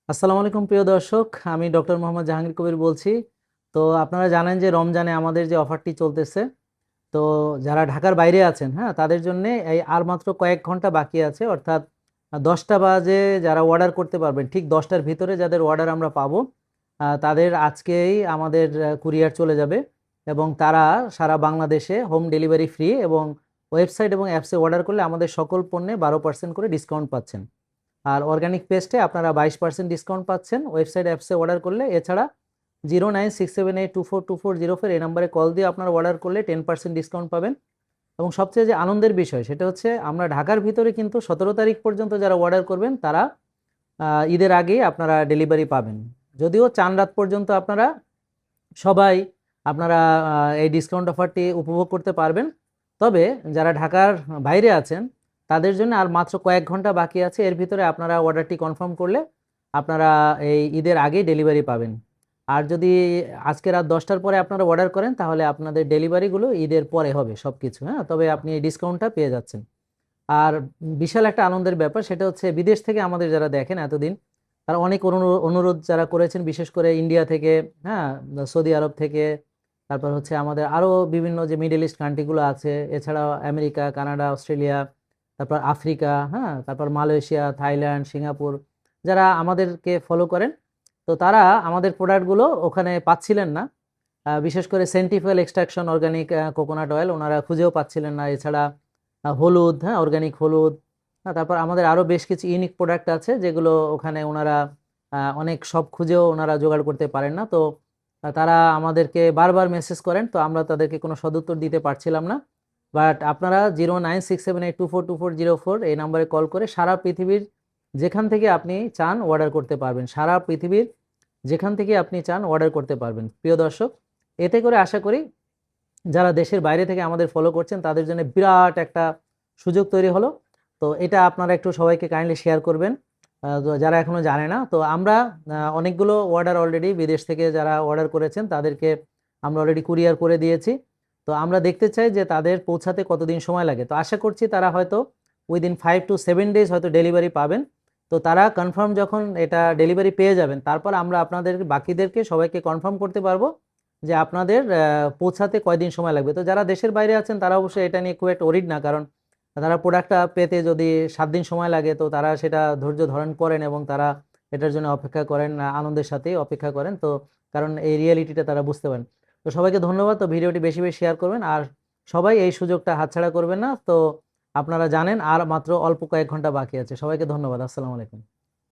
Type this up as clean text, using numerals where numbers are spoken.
আসসালামু আলাইকুম প্রিয় দর্শক, আমি ডক্টর মোহাম্মদ জাহাঙ্গীর কবির বলছি। তো আপনারা জানেন যে রমজানে আমাদের যে অফারটি চলতেছে, তো যারা ঢাকার বাইরে আছেন, হ্যাঁ, তাদের জন্য এই আর মাত্র কয়েক ঘন্টা বাকি আছে, অর্থাৎ 10টা বাজে যারা অর্ডার করতে পারবেন, ঠিক 10টার ভিতরে যাদের অর্ডার আমরা পাবো, তাদের আজকেই আমাদের কুরিয়ার চলে যাবে এবং তারা সারা বাংলাদেশে হোম ডেলিভারি ফ্রি এবং ওয়েবসাইট এবং অ্যাপসে অর্ডার করলে আমাদের সকল পণ্যে 12% করে ডিসকাউন্ট পাচ্ছেন। আর অর্গানিক পেস্টে আপনারা 22% ডিসকাউন্ট পাচ্ছেন ওয়েবসাইট অ্যাপসে অর্ডার করলে। এছাড়া 09678242404 এই নাম্বারে কল দিয়ে আপনারা অর্ডার করলে 10% ডিসকাউন্ট পাবেন। এবং সবচেয়ে যে আনন্দের বিষয় সেটা হচ্ছে আমরা ঢাকার ভিতরে কিন্তু 17 তারিখ পর্যন্ত যারা অর্ডার করবেন তারা ঈদের আগেই আপনারা ডেলিভারি পাবেন। যদিও চান রাত পর্যন্ত আপনারা সবাই আপনারা এই ডিসকাউন্ট অফারটি উপভোগ করতে পারবেন। তবে যারা ঢাকার বাইরে আছেন তাদের জন্য আর মাত্র কয়েক ঘন্টা বাকি আছে, এর ভিতরে আপনারা অর্ডারটি কনফার্ম করলে আপনারা এই ঈদের আগেই ডেলিভারি পাবেন। আর যদি আজকে রাত 10টার পরে আপনারা অর্ডার করেন তাহলে আপনাদের ডেলিভারিগুলো ঈদের পরে হবে সব কিছু, হ্যাঁ, তবে আপনি এই ডিসকাউন্টটা পেয়ে যাচ্ছেন। আর বিশাল একটা আনন্দের ব্যাপার সেটা হচ্ছে বিদেশ থেকে আমাদের যারা দেখেন এতদিন, তারা অনেক অনুরোধ যারা করেছেন, বিশেষ করে ইন্ডিয়া থেকে, হ্যাঁ, সৌদি আরব থেকে, তারপর হচ্ছে আমাদের আরও বিভিন্ন যে মিডল ইস্ট কান্ট্রিগুলো আছে, এছাড়াও আমেরিকা, কানাডা, অস্ট্রেলিয়া, তারপর আফ্রিকা, হ্যাঁ, তারপর মালয়েশিয়া, থাইল্যান্ড, সিঙ্গাপুর, যারা আমাদেরকে ফলো করেন, তো তারা আমাদের প্রোডাক্টগুলো ওখানে পাচ্ছিলেন না। বিশেষ করে সেন্টিফুয়েল এক্সট্রাকশন অর্গানিক কোকোনাট অয়েল ওনারা খুঁজেও পাচ্ছিলেন না। এছাড়া হলুদ, হ্যাঁ, অর্গানিক হলুদ, তারপর আমাদের আরও বেশ কিছু ইউনিক প্রোডাক্ট আছে যেগুলো ওখানে ওনারা অনেক সব খুঁজেও ওনারা জোগাড় করতে পারেন না। তো তারা আমাদেরকে বারবার মেসেজ করেন, তো আমরা তাদেরকে কোনো সদুত্তর দিতে পারছিলাম না। বাট আপনারা 09678242404 এই নাম্বারে কল করে সারা পৃথিবীর যেখান থেকে আপনি চান অর্ডার করতে পারবেন, সারা পৃথিবীর যেখান থেকে আপনি চান অর্ডার করতে পারবেন প্রিয় দর্শক। এতে করে আশা করি যারা দেশের বাইরে থেকে আমাদের ফলো করছেন তাদের জন্য বিরাট একটা সুযোগ তৈরি হলো। তো এটা আপনারা একটু সবাইকে কাইন্ডলি শেয়ার করবেন, যারা এখনো জানে না। তো আমরা অনেকগুলো অর্ডার অলরেডি বিদেশ থেকে যারা অর্ডার করেছেন তাদেরকে আমরা অলরেডি কুরিয়ার করে দিয়েছি। তো আমরা দেখতে চাই যে তাদের পৌঁছাতে কতদিন সময় লাগে। তো আশা করছি তারা হয়তো উইদিন 5 to 7 ডেজ হয়তো ডেলিভারি পাবেন। তো তারা কনফার্ম যখন এটা ডেলিভারি পেয়ে যাবেন, তারপর আমরা আপনাদের বাকিদেরকে সবাইকে কনফার্ম করতে পারবো যে আপনাদের পৌঁছাতে কয়দিন সময় লাগবে। তো যারা দেশের বাইরে আছেন তারা অবশ্যই এটা নিয়ে খুব একটা ওরিড না, কারণ তারা প্রোডাক্টটা পেতে যদি 7 দিন সময় লাগে তো তারা সেটা ধৈর্য ধারণ করেন এবং তারা এটার জন্য অপেক্ষা করেন, আনন্দের সাথেই অপেক্ষা করেন। তো কারণ এই রিয়েলিটিটা তারা বুঝতে পারেন। তো সবাইকে ধন্যবাদ। তো ভিডিওটি বেশি বেশি শেয়ার করবেন আর সবাই এই সুযোগটা হাতছাড়া করবেন না। তো আপনারা জানেন আর মাত্র অল্প কয়েক ঘন্টা বাকি আছে। সবাইকে ধন্যবাদ। আসসালামু আলাইকুম।